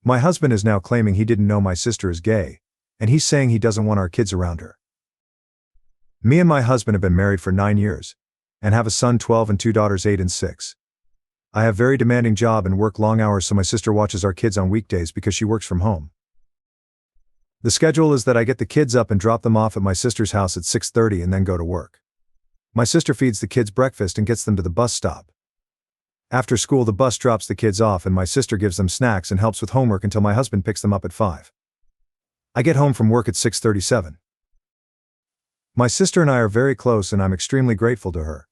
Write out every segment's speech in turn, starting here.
My husband is now claiming he didn't know my sister is gay, and he's saying he doesn't want our kids around her. Me and my husband have been married for 9 years, and have a son 12 and 2 daughters 8 and 6. I have very demanding job and work long hours, so my sister watches our kids on weekdays because she works from home. The schedule is that I get the kids up and drop them off at my sister's house at 6:30 and then go to work. My sister feeds the kids breakfast and gets them to the bus stop. After school, the bus drops the kids off and my sister gives them snacks and helps with homework until my husband picks them up at 5. I get home from work at 6:37. My sister and I are very close and I'm extremely grateful to her.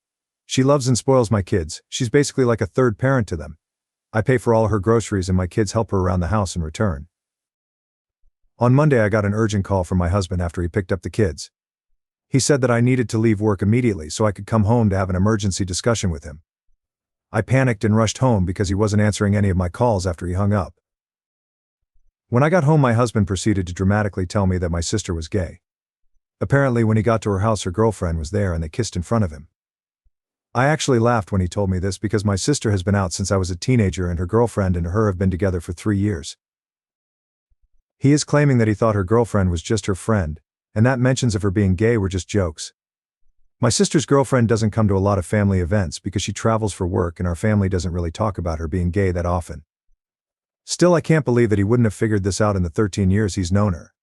She loves and spoils my kids. She's basically like a third parent to them. I pay for all her groceries and my kids help her around the house in return. On Monday, I got an urgent call from my husband after he picked up the kids. He said that I needed to leave work immediately so I could come home to have an emergency discussion with him. I panicked and rushed home because he wasn't answering any of my calls after he hung up. When I got home, my husband proceeded to dramatically tell me that my sister was gay. Apparently, when he got to her house, her girlfriend was there and they kissed in front of him. I actually laughed when he told me this because my sister has been out since I was a teenager and her girlfriend and her have been together for 3 years. He is claiming that he thought her girlfriend was just her friend, and that mentions of her being gay were just jokes. My sister's girlfriend doesn't come to a lot of family events because she travels for work and our family doesn't really talk about her being gay that often. Still, I can't believe that he wouldn't have figured this out in the 13 years he's known her.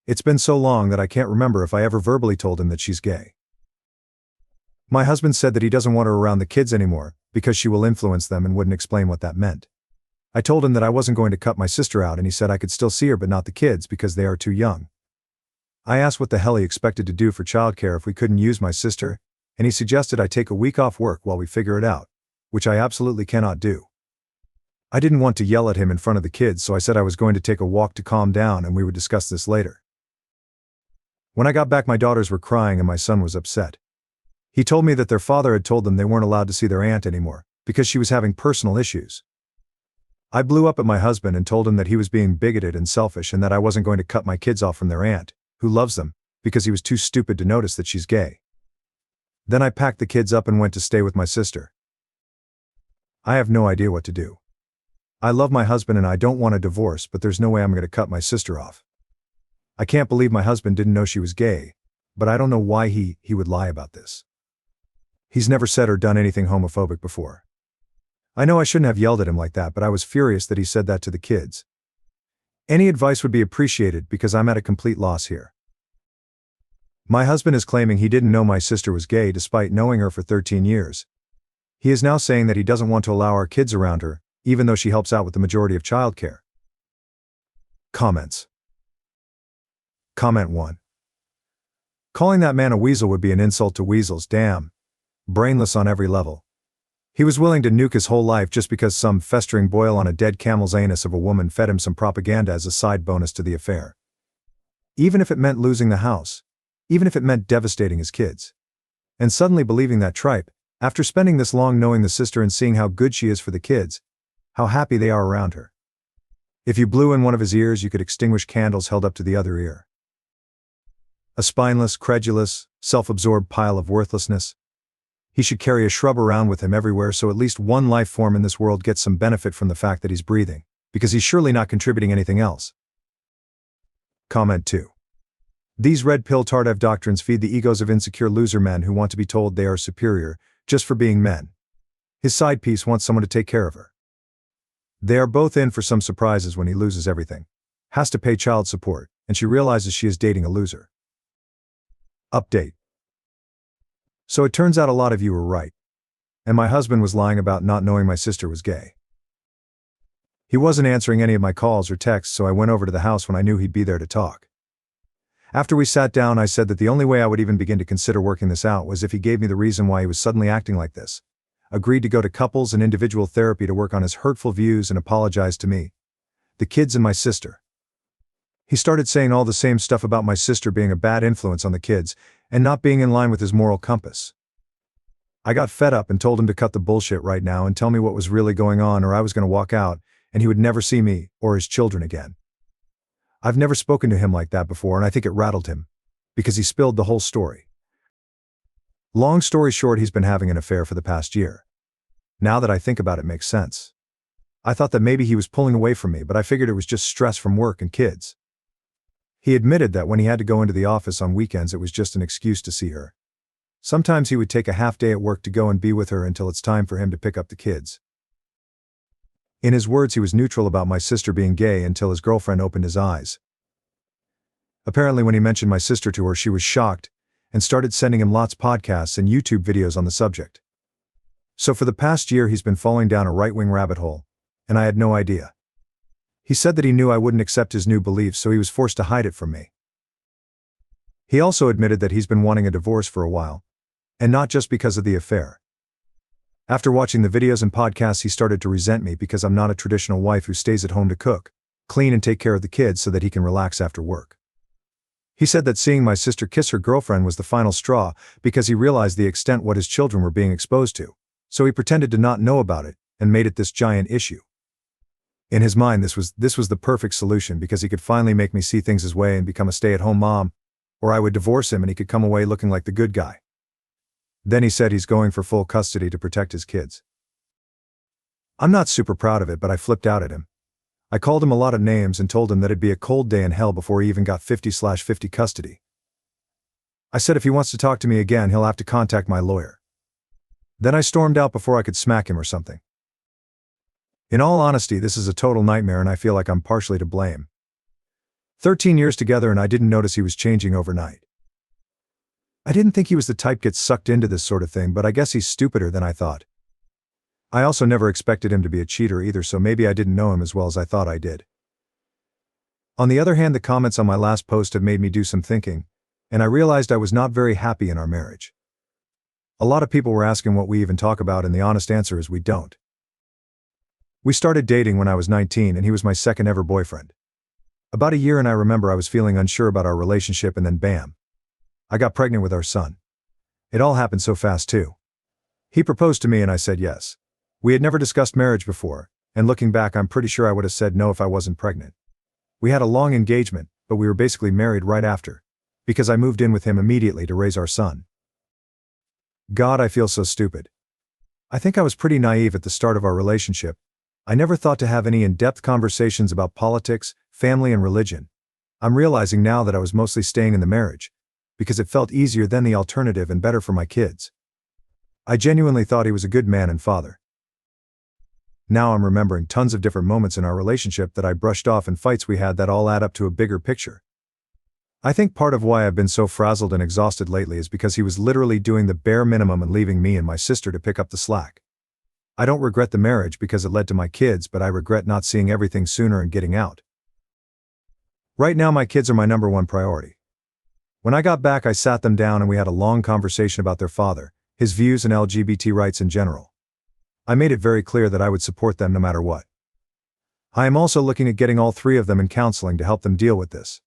It's been so long that I can't remember if I ever verbally told him that she's gay. My husband said that he doesn't want her around the kids anymore because she will influence them and wouldn't explain what that meant. I told him that I wasn't going to cut my sister out and he said I could still see her but not the kids because they are too young. I asked what the hell he expected to do for childcare if we couldn't use my sister, and he suggested I take a week off work while we figure it out, which I absolutely cannot do. I didn't want to yell at him in front of the kids, so I said I was going to take a walk to calm down and we would discuss this later. When I got back, my daughters were crying and my son was upset. He told me that their father had told them they weren't allowed to see their aunt anymore because she was having personal issues. I blew up at my husband and told him that he was being bigoted and selfish and that I wasn't going to cut my kids off from their aunt, who loves them, because he was too stupid to notice that she's gay. Then I packed the kids up and went to stay with my sister. I have no idea what to do. I love my husband and I don't want a divorce, but there's no way I'm going to cut my sister off. I can't believe my husband didn't know she was gay, but I don't know why he would lie about this. He's never said or done anything homophobic before. I know I shouldn't have yelled at him like that, but I was furious that he said that to the kids. Any advice would be appreciated because I'm at a complete loss here. My husband is claiming he didn't know my sister was gay despite knowing her for 13 years. He is now saying that he doesn't want to allow our kids around her, even though she helps out with the majority of childcare. Comments. Comment 1. Calling that man a weasel would be an insult to weasels. Damn. Brainless on every level. He was willing to nuke his whole life just because some festering boil on a dead camel's anus of a woman fed him some propaganda as a side bonus to the affair. Even if it meant losing the house. Even if it meant devastating his kids. And suddenly believing that tripe, after spending this long knowing the sister and seeing how good she is for the kids, how happy they are around her. If you blew in one of his ears, you could extinguish candles held up to the other ear. A spineless, credulous, self-absorbed pile of worthlessness. He should carry a shrub around with him everywhere so at least one life form in this world gets some benefit from the fact that he's breathing, because he's surely not contributing anything else. Comment 2. These red pill Tardive doctrines feed the egos of insecure loser men who want to be told they are superior just for being men. His side piece wants someone to take care of her. They are both in for some surprises when he loses everything, has to pay child support, and she realizes she is dating a loser. Update. So it turns out a lot of you were right. And my husband was lying about not knowing my sister was gay. He wasn't answering any of my calls or texts, so I went over to the house when I knew he'd be there to talk. After we sat down, I said that the only way I would even begin to consider working this out was if he gave me the reason why he was suddenly acting like this, agreed to go to couples and individual therapy to work on his hurtful views and apologized to me, the kids and my sister. He started saying all the same stuff about my sister being a bad influence on the kids and not being in line with his moral compass. I got fed up and told him to cut the bullshit right now and tell me what was really going on, or I was going to walk out and he would never see me or his children again. I've never spoken to him like that before, and I think it rattled him, because he spilled the whole story. Long story short, he's been having an affair for the past year. Now that I think about it, makes sense. I thought that maybe he was pulling away from me, but I figured it was just stress from work and kids. He admitted that when he had to go into the office on weekends, it was just an excuse to see her. Sometimes he would take a half day at work to go and be with her until it's time for him to pick up the kids. In his words, he was neutral about my sister being gay until his girlfriend opened his eyes. Apparently, when he mentioned my sister to her, she was shocked and started sending him lots of podcasts and YouTube videos on the subject. So for the past year, he's been falling down a right-wing rabbit hole, and I had no idea. He said that he knew I wouldn't accept his new beliefs, so he was forced to hide it from me. He also admitted that he's been wanting a divorce for a while, and not just because of the affair. After watching the videos and podcasts, he started to resent me because I'm not a traditional wife who stays at home to cook, clean and take care of the kids so that he can relax after work. He said that seeing my sister kiss her girlfriend was the final straw because he realized the extent what his children were being exposed to, so he pretended to not know about it and made it this giant issue. In his mind, this was the perfect solution because he could finally make me see things his way and become a stay-at-home mom, or I would divorce him and he could come away looking like the good guy. Then he said he's going for full custody to protect his kids. I'm not super proud of it, but I flipped out at him. I called him a lot of names and told him that it'd be a cold day in hell before he even got 50/50 custody. I said if he wants to talk to me again, he'll have to contact my lawyer. Then I stormed out before I could smack him or something. In all honesty, this is a total nightmare and I feel like I'm partially to blame. 13 years together and I didn't notice he was changing overnight. I didn't think he was the type gets sucked into this sort of thing, but I guess he's stupider than I thought. I also never expected him to be a cheater either, so maybe I didn't know him as well as I thought I did. On the other hand, the comments on my last post have made me do some thinking, and I realized I was not very happy in our marriage. A lot of people were asking what we even talk about, and the honest answer is we don't. We started dating when I was 19 and he was my second ever boyfriend. About a year and I remember I was feeling unsure about our relationship and then bam, I got pregnant with our son. It all happened so fast too. He proposed to me and I said yes. We had never discussed marriage before, and looking back I'm pretty sure I would have said no if I wasn't pregnant. We had a long engagement, but we were basically married right after, because I moved in with him immediately to raise our son. God, I feel so stupid. I think I was pretty naive at the start of our relationship. I never thought to have any in-depth conversations about politics, family and religion. I'm realizing now that I was mostly staying in the marriage, because it felt easier than the alternative and better for my kids. I genuinely thought he was a good man and father. Now I'm remembering tons of different moments in our relationship that I brushed off and fights we had that all add up to a bigger picture. I think part of why I've been so frazzled and exhausted lately is because he was literally doing the bare minimum and leaving me and my sister to pick up the slack. I don't regret the marriage because it led to my kids, but I regret not seeing everything sooner and getting out. Right now my kids are my number one priority. When I got back, I sat them down and we had a long conversation about their father, his views and LGBT rights in general. I made it very clear that I would support them no matter what. I am also looking at getting all three of them in counseling to help them deal with this.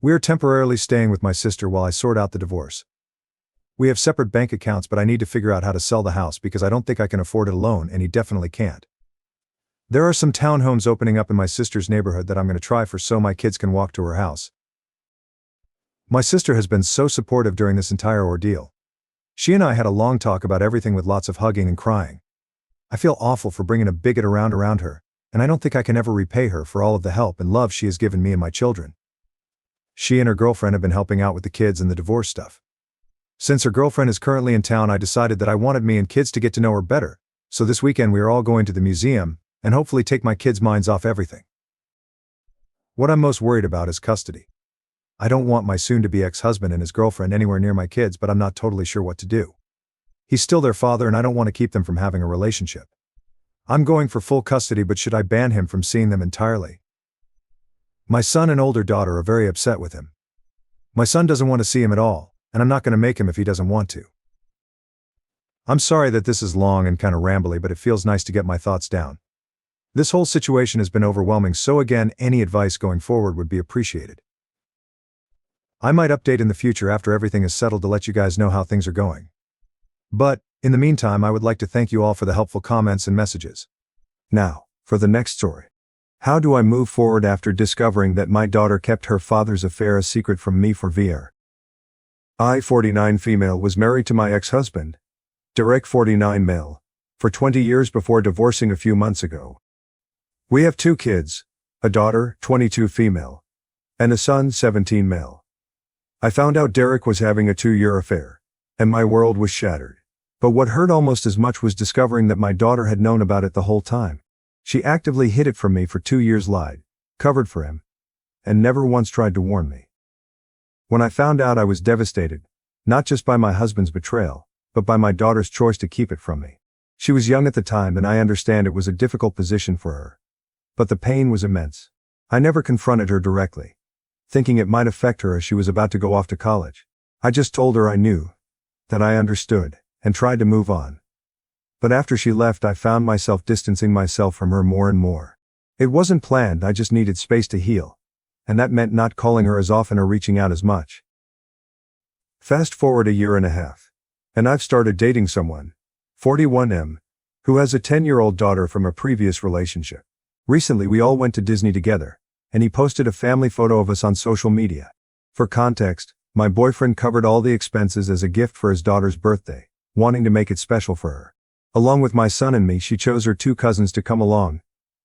We are temporarily staying with my sister while I sort out the divorce. We have separate bank accounts, but I need to figure out how to sell the house because I don't think I can afford it alone, and he definitely can't. There are some townhomes opening up in my sister's neighborhood that I'm going to try for so my kids can walk to her house. My sister has been so supportive during this entire ordeal. She and I had a long talk about everything with lots of hugging and crying. I feel awful for bringing a bigot around her, and I don't think I can ever repay her for all of the help and love she has given me and my children. She and her girlfriend have been helping out with the kids and the divorce stuff. Since her girlfriend is currently in town, I decided that I wanted me and kids to get to know her better, so this weekend we are all going to the museum and hopefully take my kids' minds off everything. What I'm most worried about is custody. I don't want my soon-to-be ex-husband and his girlfriend anywhere near my kids, but I'm not totally sure what to do. He's still their father and I don't want to keep them from having a relationship. I'm going for full custody, but should I ban him from seeing them entirely? My son and older daughter are very upset with him. My son doesn't want to see him at all, and I'm not going to make him if he doesn't want to. I'm sorry that this is long and kind of rambly, but it feels nice to get my thoughts down. This whole situation has been overwhelming, so again, any advice going forward would be appreciated. I might update in the future after everything is settled to let you guys know how things are going. But, in the meantime, I would like to thank you all for the helpful comments and messages. Now, for the next story. How do I move forward after discovering that my daughter kept her father's affair a secret from me for VR? I, 49 female, was married to my ex-husband, Derek, 49 male, for 20 years before divorcing a few months ago. We have 2 kids, a daughter, 22 female, and a son, 17 male. I found out Derek was having a 2-year affair, and my world was shattered. But what hurt almost as much was discovering that my daughter had known about it the whole time. She actively hid it from me for 2 years, lied, covered for him, and never once tried to warn me. When I found out, I was devastated, not just by my husband's betrayal, but by my daughter's choice to keep it from me. She was young at the time, and I understand it was a difficult position for her. But the pain was immense. I never confronted her directly, thinking it might affect her as she was about to go off to college. I just told her I knew, that I understood, and tried to move on. But after she left, I found myself distancing myself from her more and more. It wasn't planned, I just needed space to heal. And that meant not calling her as often or reaching out as much. Fast forward a year and a half, and I've started dating someone, 41M, who has a 10-year-old daughter from a previous relationship. Recently we all went to Disney together, and he posted a family photo of us on social media. For context, my boyfriend covered all the expenses as a gift for his daughter's birthday, wanting to make it special for her. Along with my son and me, she chose her 2 cousins to come along,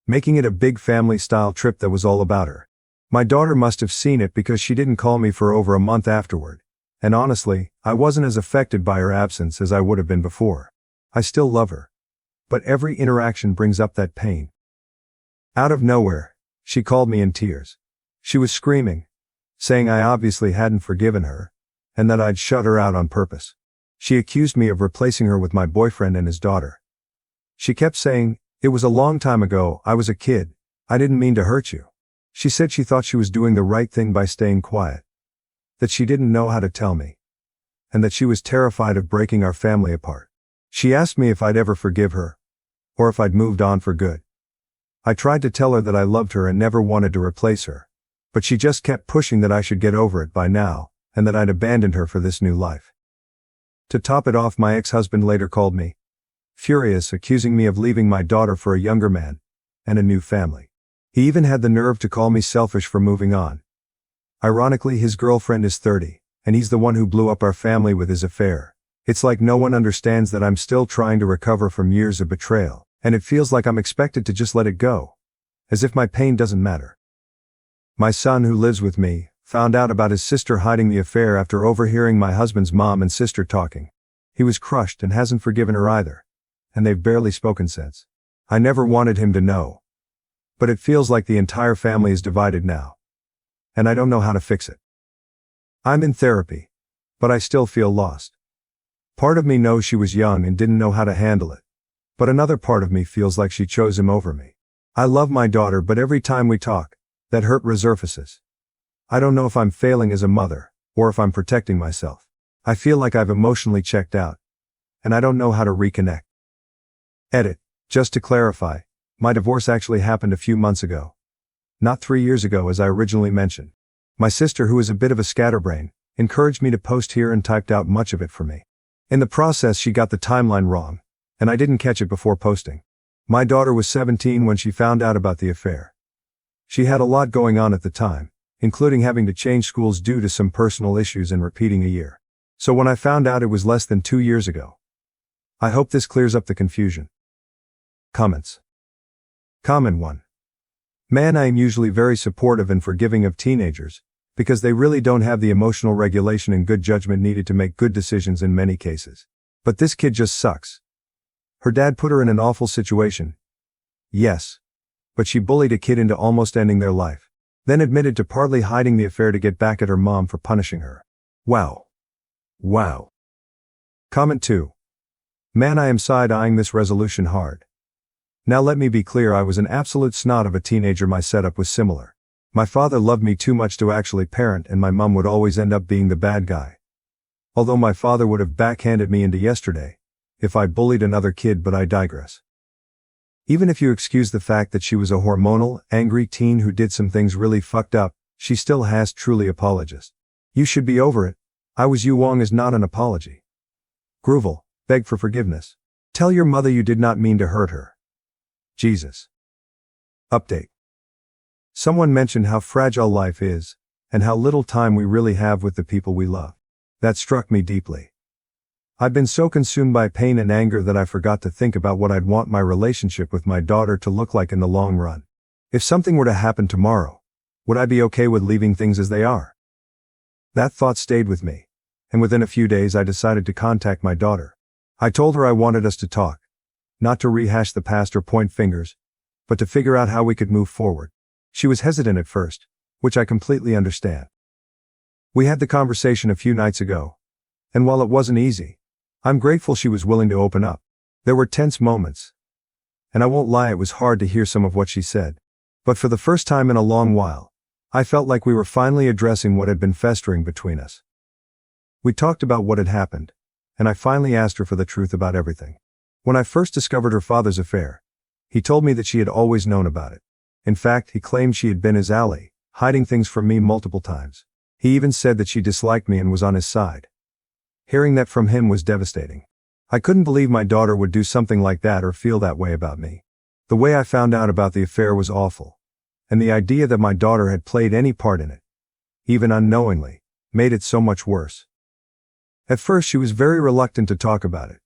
making it a big family-style trip that was all about her. My daughter must have seen it because she didn't call me for over a month afterward, and honestly, I wasn't as affected by her absence as I would have been before. I still love her, but every interaction brings up that pain. Out of nowhere, she called me in tears. She was screaming, saying I obviously hadn't forgiven her, and that I'd shut her out on purpose. She accused me of replacing her with my boyfriend and his daughter. She kept saying, "It was a long time ago, I was a kid, I didn't mean to hurt you." She said she thought she was doing the right thing by staying quiet, that she didn't know how to tell me, and that she was terrified of breaking our family apart. She asked me if I'd ever forgive her, or if I'd moved on for good. I tried to tell her that I loved her and never wanted to replace her, but she just kept pushing that I should get over it by now, and that I'd abandoned her for this new life. To top it off, my ex-husband later called me, furious, accusing me of leaving my daughter for a younger man, and a new family. He even had the nerve to call me selfish for moving on. Ironically, his girlfriend is 30, and he's the one who blew up our family with his affair. It's like no one understands that I'm still trying to recover from years of betrayal, and it feels like I'm expected to just let it go, as if my pain doesn't matter. My son, who lives with me, found out about his sister hiding the affair after overhearing my husband's mom and sister talking. He was crushed and hasn't forgiven her either, and they've barely spoken since. I never wanted him to know, but it feels like the entire family is divided now, and I don't know how to fix it. I'm in therapy, but I still feel lost. Part of me knows she was young and didn't know how to handle it, but another part of me feels like she chose him over me. I love my daughter, but every time we talk, that hurt resurfaces. I don't know if I'm failing as a mother, or if I'm protecting myself. I feel like I've emotionally checked out, and I don't know how to reconnect. Edit. Just to clarify, my divorce actually happened a few months ago. Not 3 years ago as I originally mentioned. My sister, who is a bit of a scatterbrain, encouraged me to post here and typed out much of it for me. In the process, she got the timeline wrong, and I didn't catch it before posting. My daughter was 17 when she found out about the affair. She had a lot going on at the time, including having to change schools due to some personal issues and repeating a year. So when I found out, it was less than 2 years ago. I hope this clears up the confusion. Comments. Comment 1. Man, I am usually very supportive and forgiving of teenagers, because they really don't have the emotional regulation and good judgment needed to make good decisions in many cases. But this kid just sucks. Her dad put her in an awful situation. Yes. But she bullied a kid into almost ending their life, then admitted to partly hiding the affair to get back at her mom for punishing her. Wow. Wow. Comment 2. Man, I am side-eyeing this resolution hard. Now let me be clear, I was an absolute snot of a teenager. My setup was similar. My father loved me too much to actually parent, and my mom would always end up being the bad guy. Although my father would have backhanded me into yesterday if I bullied another kid, but I digress. Even if you excuse the fact that she was a hormonal, angry teen who did some things really fucked up, she still has truly apologized. You should be over it. I was you wrong is not an apology. Groovel, beg for forgiveness. Tell your mother you did not mean to hurt her. Jesus. Update. Someone mentioned how fragile life is, and how little time we really have with the people we love. That struck me deeply. I'd been so consumed by pain and anger that I forgot to think about what I'd want my relationship with my daughter to look like in the long run. If something were to happen tomorrow, would I be okay with leaving things as they are? That thought stayed with me, and within a few days I decided to contact my daughter. I told her I wanted us to talk, not to rehash the past or point fingers, but to figure out how we could move forward. She was hesitant at first, which I completely understand. We had the conversation a few nights ago, and while it wasn't easy, I'm grateful she was willing to open up. There were tense moments, and I won't lie, it was hard to hear some of what she said. But for the first time in a long while, I felt like we were finally addressing what had been festering between us. We talked about what had happened, and I finally asked her for the truth about everything. When I first discovered her father's affair, he told me that she had always known about it. In fact, he claimed she had been his ally, hiding things from me multiple times. He even said that she disliked me and was on his side. Hearing that from him was devastating. I couldn't believe my daughter would do something like that or feel that way about me. The way I found out about the affair was awful, and the idea that my daughter had played any part in it, even unknowingly, made it so much worse. At first she was very reluctant to talk about it,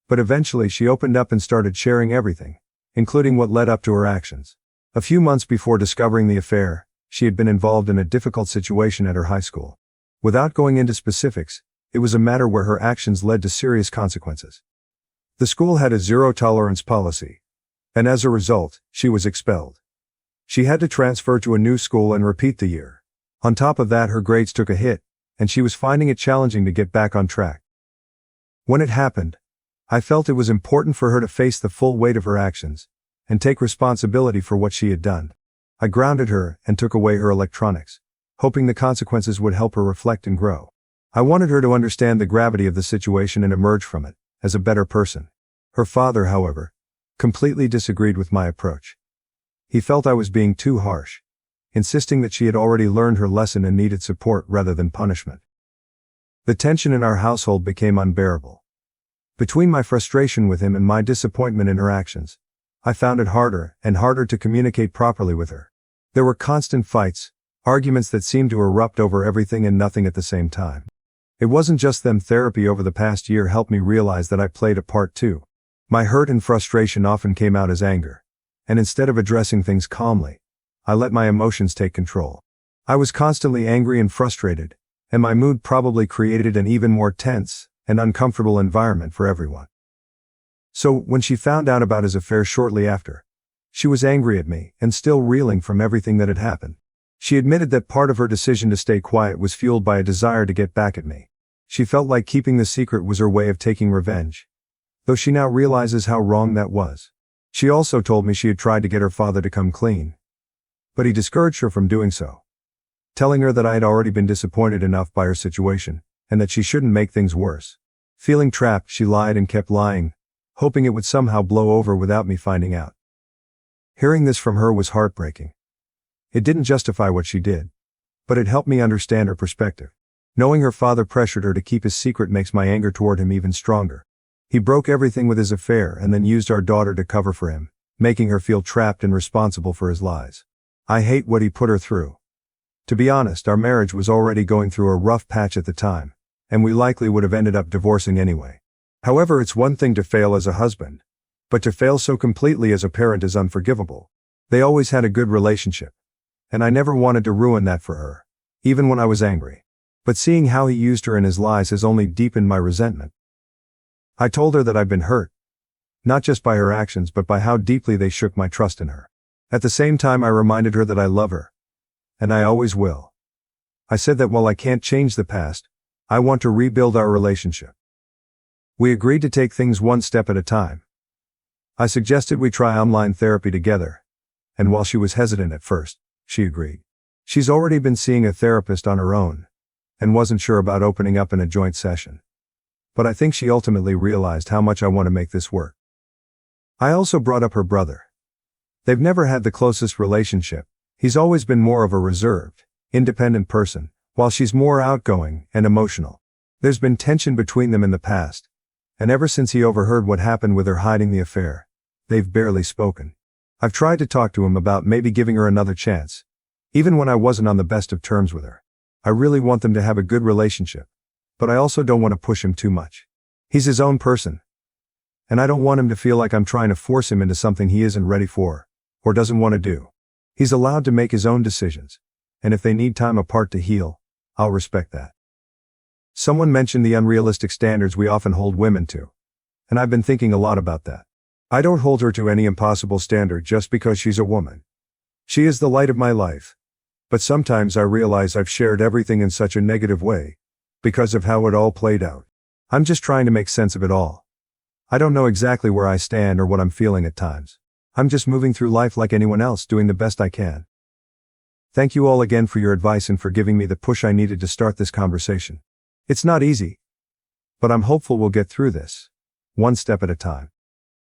but eventually she opened up and started sharing everything, including what led up to her actions. A few months before discovering the affair, she had been involved in a difficult situation at her high school. Without going into specifics, it was a matter where her actions led to serious consequences. The school had a zero-tolerance policy, and as a result, she was expelled. She had to transfer to a new school and repeat the year. On top of that, her grades took a hit, and she was finding it challenging to get back on track. When it happened, I felt it was important for her to face the full weight of her actions and take responsibility for what she had done. I grounded her and took away her electronics, hoping the consequences would help her reflect and grow. I wanted her to understand the gravity of the situation and emerge from it as a better person. Her father, however, completely disagreed with my approach. He felt I was being too harsh, insisting that she had already learned her lesson and needed support rather than punishment. The tension in our household became unbearable. Between my frustration with him and my disappointment in her actions, I found it harder and harder to communicate properly with her. There were constant fights, arguments that seemed to erupt over everything and nothing at the same time. It wasn't just them. Therapy over the past year helped me realize that I played a part too. My hurt and frustration often came out as anger, and instead of addressing things calmly, I let my emotions take control. I was constantly angry and frustrated, and my mood probably created an even more tense and uncomfortable environment for everyone. So, when she found out about his affair shortly after, she was angry at me and still reeling from everything that had happened. She admitted that part of her decision to stay quiet was fueled by a desire to get back at me. She felt like keeping the secret was her way of taking revenge, though she now realizes how wrong that was. She also told me she had tried to get her father to come clean, but he discouraged her from doing so, telling her that I had already been disappointed enough by her situation, and that she shouldn't make things worse. Feeling trapped, she lied and kept lying, hoping it would somehow blow over without me finding out. Hearing this from her was heartbreaking. It didn't justify what she did, but it helped me understand her perspective. Knowing her father pressured her to keep his secret makes my anger toward him even stronger. He broke everything with his affair and then used our daughter to cover for him, making her feel trapped and responsible for his lies. I hate what he put her through. To be honest, our marriage was already going through a rough patch at the time, and we likely would have ended up divorcing anyway. However, it's one thing to fail as a husband, but to fail so completely as a parent is unforgivable. They always had a good relationship, and I never wanted to ruin that for her, even when I was angry. But seeing how he used her and his lies has only deepened my resentment. I told her that I'd been hurt, not just by her actions but by how deeply they shook my trust in her. At the same time, I reminded her that I love her, and I always will. I said that while I can't change the past, I want to rebuild our relationship. We agreed to take things one step at a time. I suggested we try online therapy together, and while she was hesitant at first, she agreed. She's already been seeing a therapist on her own, and wasn't sure about opening up in a joint session. But I think she ultimately realized how much I want to make this work. I also brought up her brother. They've never had the closest relationship. He's always been more of a reserved, independent person, while she's more outgoing and emotional. There's been tension between them in the past, and ever since he overheard what happened with her hiding the affair, they've barely spoken. I've tried to talk to him about maybe giving her another chance, even when I wasn't on the best of terms with her. I really want them to have a good relationship, but I also don't want to push him too much. He's his own person. And I don't want him to feel like I'm trying to force him into something he isn't ready for, or doesn't want to do. He's allowed to make his own decisions. And if they need time apart to heal, I'll respect that. Someone mentioned the unrealistic standards we often hold women to. And I've been thinking a lot about that. I don't hold her to any impossible standard just because she's a woman. She is the light of my life. But sometimes I realize I've shared everything in such a negative way, because of how it all played out. I'm just trying to make sense of it all. I don't know exactly where I stand or what I'm feeling at times. I'm just moving through life like anyone else, doing the best I can. Thank you all again for your advice and for giving me the push I needed to start this conversation. It's not easy, but I'm hopeful we'll get through this, one step at a time.